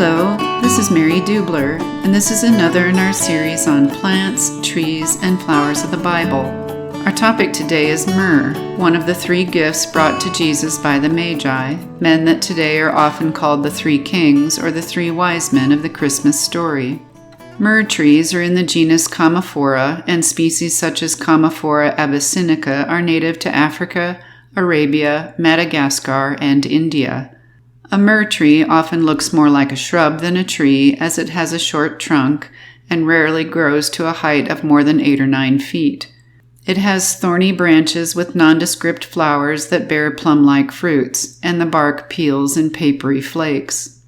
Hello, this is Mary Dubler, and this is another in our series on plants, trees, and flowers of the Bible. Our topic today is myrrh, one of the three gifts brought to Jesus by the Magi, men that today are often called the three kings or the three wise men of the Christmas story. Myrrh trees are in the genus Commiphora, and species such as Commiphora abyssinica are native to Africa, Arabia, Madagascar, and India. A myrrh tree often looks more like a shrub than a tree, as it has a short trunk and rarely grows to a height of more than 8 or 9 feet. It has thorny branches with nondescript flowers that bear plum-like fruits, and the bark peels in papery flakes.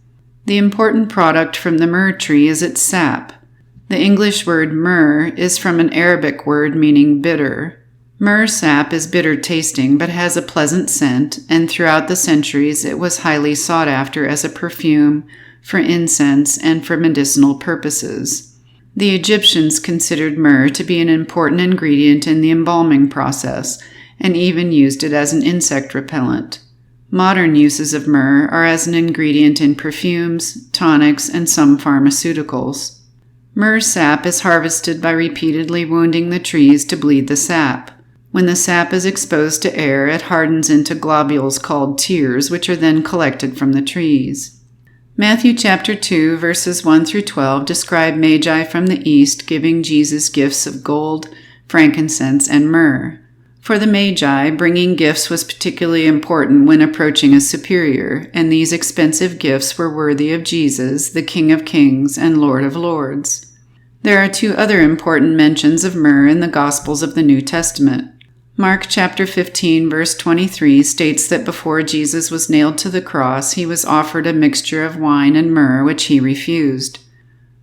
The important product from the myrrh tree is its sap. The English word myrrh is from an Arabic word meaning bitter. Myrrh sap is bitter tasting but has a pleasant scent, and throughout the centuries it was highly sought after as a perfume, for incense, and for medicinal purposes. The Egyptians considered myrrh to be an important ingredient in the embalming process, and even used it as an insect repellent. Modern uses of myrrh are as an ingredient in perfumes, tonics, and some pharmaceuticals. Myrrh sap is harvested by repeatedly wounding the trees to bleed the sap. When the sap is exposed to air, it hardens into globules called tears, which are then collected from the trees. Matthew chapter 2, verses 1 through 12 describe Magi from the east giving Jesus gifts of gold, frankincense, and myrrh. For the Magi, bringing gifts was particularly important when approaching a superior, and these expensive gifts were worthy of Jesus, the King of Kings and Lord of Lords. There are 2 other important mentions of myrrh in the Gospels of the New Testament. Mark chapter 15, verse 23 states that before Jesus was nailed to the cross, he was offered a mixture of wine and myrrh, which he refused.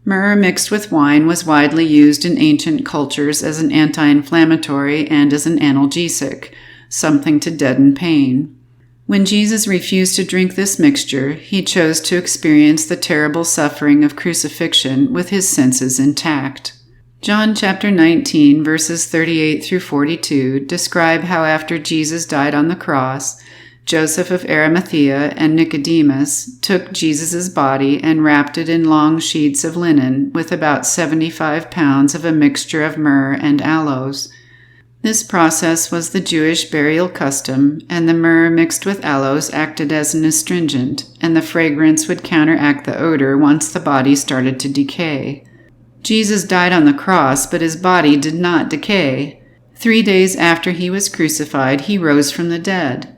Myrrh mixed with wine was widely used in ancient cultures as an anti-inflammatory and as an analgesic, something to deaden pain. When Jesus refused to drink this mixture, he chose to experience the terrible suffering of crucifixion with his senses intact. John chapter 19, verses 38 through 42 describe how after Jesus died on the cross, Joseph of Arimathea and Nicodemus took Jesus' body and wrapped it in long sheets of linen with about 75 pounds of a mixture of myrrh and aloes. This process was the Jewish burial custom, and the myrrh mixed with aloes acted as an astringent, and the fragrance would counteract the odor once the body started to decay. Jesus died on the cross, but his body did not decay. 3 days after he was crucified, he rose from the dead.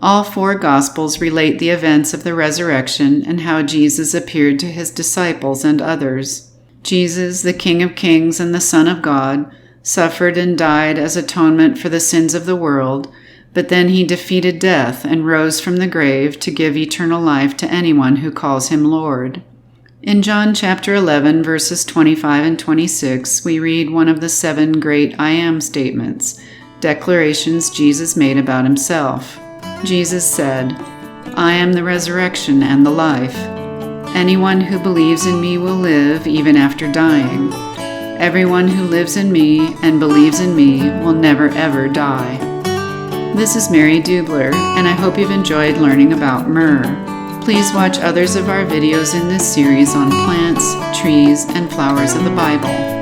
All 4 Gospels relate the events of the resurrection and how Jesus appeared to his disciples and others. Jesus, the King of Kings and the Son of God, suffered and died as atonement for the sins of the world, but then he defeated death and rose from the grave to give eternal life to anyone who calls him Lord. In John chapter 11, verses 25 and 26, we read one of the 7 great I am statements, declarations Jesus made about himself. Jesus said, "I am the resurrection and the life. Anyone who believes in me will live even after dying. Everyone who lives in me and believes in me will never ever die." This is Mary Dubler, and I hope you've enjoyed learning about myrrh. Please watch others of our videos in this series on plants, trees, and flowers of the Bible.